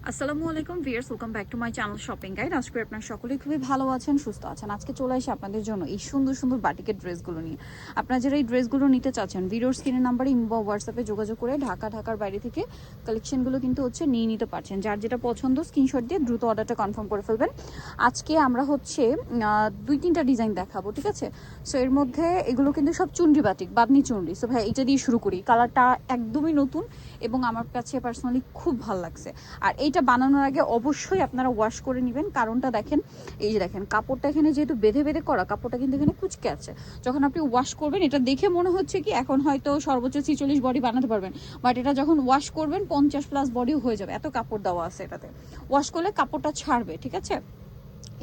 আসসালামু আলাইকুম viewers, welcome back to my channel shopping guide. আজকে আপনারা সকলেই খুবই ভালো আছেন, সুস্থ আছেন। আজকে চলে আসি আপনাদের জন্য এই সুন্দর সুন্দর বাটিকের ড্রেসগুলো নিয়ে। আপনারা যারা এই ড্রেসগুলো নিতে চাচ্ছেন, ভিডিওর স্ক্রিনের নাম্বারে ইমো বা হোয়াটসঅ্যাপে যোগাযোগ করে ঢাকার বাইরে থেকে কালেকশনগুলো কিন্তু নিয়ে নিতে পারছেন। যার যেটা পছন্দ স্ক্রিনশট দিয়ে দ্রুত অর্ডারটা কনফার্ম করে ফেলবেন। আজকে আমরা 2-3টা ডিজাইন দেখাবো, ঠিক আছে? সো এর মধ্যে এগুলো কিন্তু সব চুনরি বাটিক, বাদনি চুনরি। সো ভাই এটা দিয়ে শুরু করি। কালারটা একদমই নতুন এবং আমার কাছে পার্সোনালি খুব ভালো লাগছে। আর এইটা বানানোর আগে অবশ্যই আপনারা ওয়াশ করে নেবেন, কারণটা দেখেন, এই যে দেখেন কাপড়টা এখানে যেহেতু বেঁধে বেঁধে করা, কাপড়টা কিন্তু এখানে কুচকে আছে। যখন আপনি ওয়াশ করবেন, এটা দেখে মনে হচ্ছে কি এখন হয়তো সর্বোচ্চ 46 বডি বানাতে পারবেন, বাট এটা যখন ওয়াশ করবেন 50+ বডিও হয়ে যাবে, এত কাপড় দেওয়া আছে এটাতে। ওয়াশ করলে কাপড়টা ছাড়বে, ঠিক আছে?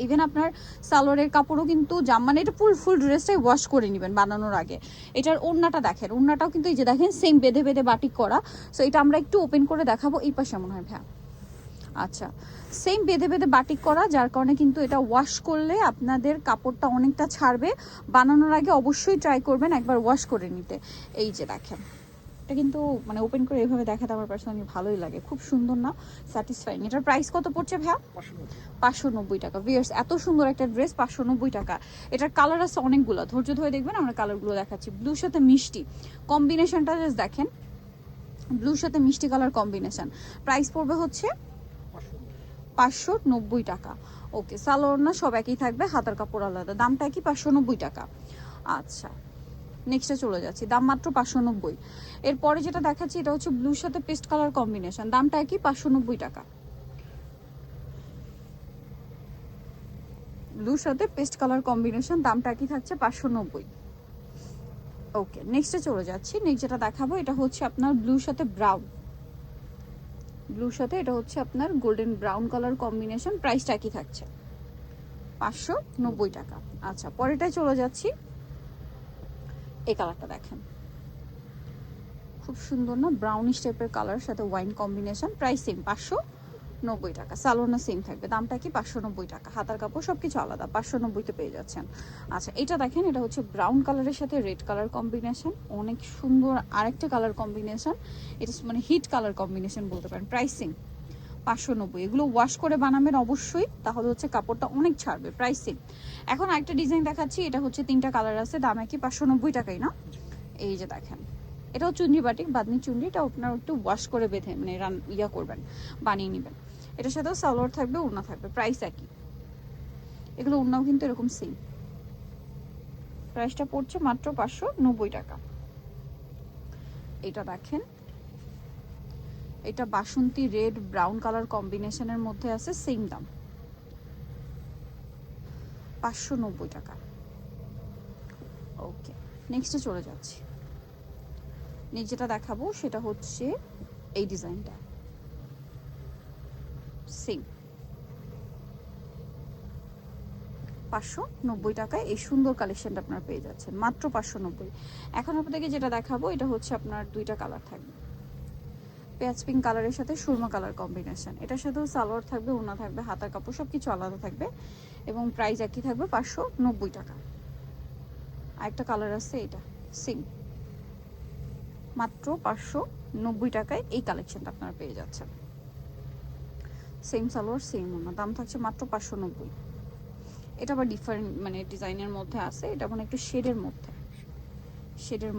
ইভেন আপনার সালোয়ারের কাপড়ও কিন্তু মানে এটা ফুল ড্রেসটাই ওয়াশ করে নেবেন বানানোর আগে। এটার ওড়নাটা দেখেন, ওড়নাটাও কিন্তু এই যে দেখেন সেম বেঁধে বেঁধে বাটিক করা। সো এটা আমরা একটু ওপেন করে দেখাবো। এই পাশে মনে হয় ভ্যা, আচ্ছা, সেম বেঁধে বেঁধে বাটিক করা, যার কারণে কিন্তু এটা ওয়াশ করলে আপনাদের কাপড়টা অনেকটা ছাড়বে। বানানোর আগে অবশ্যই ট্রাই করবেন একবার ওয়াশ করে নিতে। এই যে দেখেন, এটা কিন্তু মানে ওপেন করে এভাবে দেখাতে আমার পার্সোনালি ভালোই লাগে, খুব সুন্দর না? স্যাটিসফাইং। এটার প্রাইস কত পড়ছে ভাইয়া? 590 টাকা। ভিউয়ার্স, এত সুন্দর একটা ড্রেস 590 টাকা। এটার কালার আছে অনেকগুলো, ধৈর্য ধরে দেখবেন, আমরা কালারগুলো দেখাচ্ছি। ব্লুর সাথে মিষ্টি কম্বিনেশনটা জাস্ট দেখেন, ব্লুর সাথে মিষ্টি কালার কম্বিনেশন। প্রাইস পড়বে 590 টাকা। ওকে, সালোয়ার না সব একই থাকবে, হাতার কাপড় আলাদা, দামটা কি 590 টাকা। আচ্ছা, নেক্সটে চলে যাচ্ছি, দাম মাত্র 590। এরপরে যেটা দেখাচ্ছি এটা হচ্ছে ব্লুর সাথে পেস্ট কালার কম্বিনেশন, দামটা কি 590 টাকা। ব্লুর সাথে পেস্ট কালার কম্বিনেশন, দামটা কি থাকছে 590। ওকে, নেক্সটে চলে যাচ্ছি। নেক্সট যেটা দেখাবো এটা হচ্ছে আপনার ব্লুর সাথে ব্রাউন, ব্লুর সাথে এটা হচ্ছে আপনার গোল্ডেন ব্রাউন কালার কম্বিনেশন। প্রাইসটা কি থাকছে? 590 টাকা। আচ্ছা, পরেরটায় চলে যাচ্ছি। এই কালারটা দেখেন, খুব সুন্দর না? ব্রাউনিশ টাইপের কালার সাথে ওয়াইন কম্বিনেশন। প্রাইস সেম 590 টাকা। সালোনা সেম থাকবে, দামটা কি 590 টাকা। হাতার কাপড় সবকিছু আলাদা, 590-তে পেয়ে যাচ্ছেন। আচ্ছা, এটা দেখেন, এটা হচ্ছে ব্রাউন কালারের সাথে রেড কালার কম্বিনেশন, অনেক সুন্দর আরেকটা কালার কম্বিনেশন। এটা মানে হিট কালার কম্বিনেশন বলতে পারেন। প্রাইসিং 590। এগুলো ওয়াশ করে বানাবেন অবশ্যই, তাহলে হচ্ছে কাপড়টা অনেক ছাড়বে। প্রাইসিং। এখন আরেকটা ডিজাইন দেখাচ্ছি, এটা হচ্ছে 3টা কালার আছে, দাম কি 590 টাকাই না? এই যে দেখেন, এটাও চুনরি বাটিক, বাদনি চুনরি। এটা আপনার একটু ওয়াশ করে বেঁধে মানে করবেন, বানিয়ে নেবেন। এটার সাথেও সালোয়ার থাকবে, ওড়না থাকবে। প্রাইস একই। এগুলো ওড়নাও কিন্তু এরকম সেম। প্রাইসটা পড়ছে মাত্র 590 টাকা। এটা দেখেন, এটা বাসন্তী রেড ব্রাউন কালার কম্বিনেশনের মধ্যে আছে, সেম দাম 590 টাকা। ওকে, নেক্সটে চলে যাচ্ছি। নেক্সট যেটা দেখাবো সেটা হচ্ছে এই ডিজাইনটা, সেম 590 টাকায় এই সুন্দর কালেকশনটা আপনারা পেয়ে যাচ্ছেন মাত্র 590। এখন আপনাদেরকে যেটা দেখাবো এটা হচ্ছে আপনার 2টা কালার থাকবে, পেঁয়াজ পিঙ্ক কালারের সাথে সুরমা কালার কম্বিনেশন। এটার সাথেও সালোয়ার থাকবে, ওড়না থাকবে, হাতার কাপড় সবকিছু আলাদা থাকবে এবং প্রাইস একই থাকবে 590 টাকা। আরেকটা কালার আছে, এটা সেম মাত্র 590 টাকায় এই কালেকশনটা আপনারা পেয়ে যাচ্ছেন। সেম সালোয়ার সেম ওড়না, দাম থাকছে মাত্র 590। এটা আবার ডিফারেন্ট মানে ডিজাইনের মধ্যে আছে, এটা মানে একটু শেডের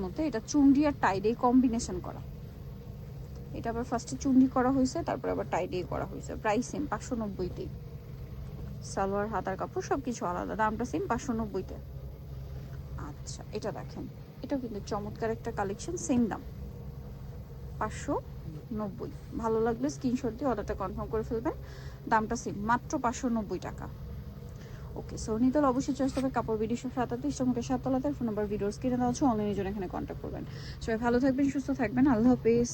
মধ্যে, এটা চুন্ডি আর টাই দিয়ে কম্বিনেশন করা। এটা আবার ফার্স্টে চুন্ডি করা হয়েছে, তারপর আবার টাই দিয়ে করা হয়েছে। Price same 590তেই। সালোয়ার হাতার কাপড় সবকিছু আলাদা, দামটা সেম 590তে। আচ্ছা, এটা দেখেন, এটাও কিন্তু চমৎকার একটা কালেকশন, সেম দাম 590। ভালো লাগলে স্ক্রিনশট দিয়ে অর্ডারটা কনফার্ম করে ফেলবেন, দামটা সেম মাত্র 590 টাকা। ওকে, সো নিতে হলে অবশ্যই চেষ্টা করবে কাপড় ভিডিও 7 ইস্টামুখে 7 তলাতে ফোন নাম্বার ভিডিওস কিনে দেওয়া হচ্ছে, অনলাইনের জন্য এখানে কন্ট্যাক্ট করবেন। সবাই ভালো থাকবেন, সুস্থ থাকবেন, আল্লাহ হাফেজ।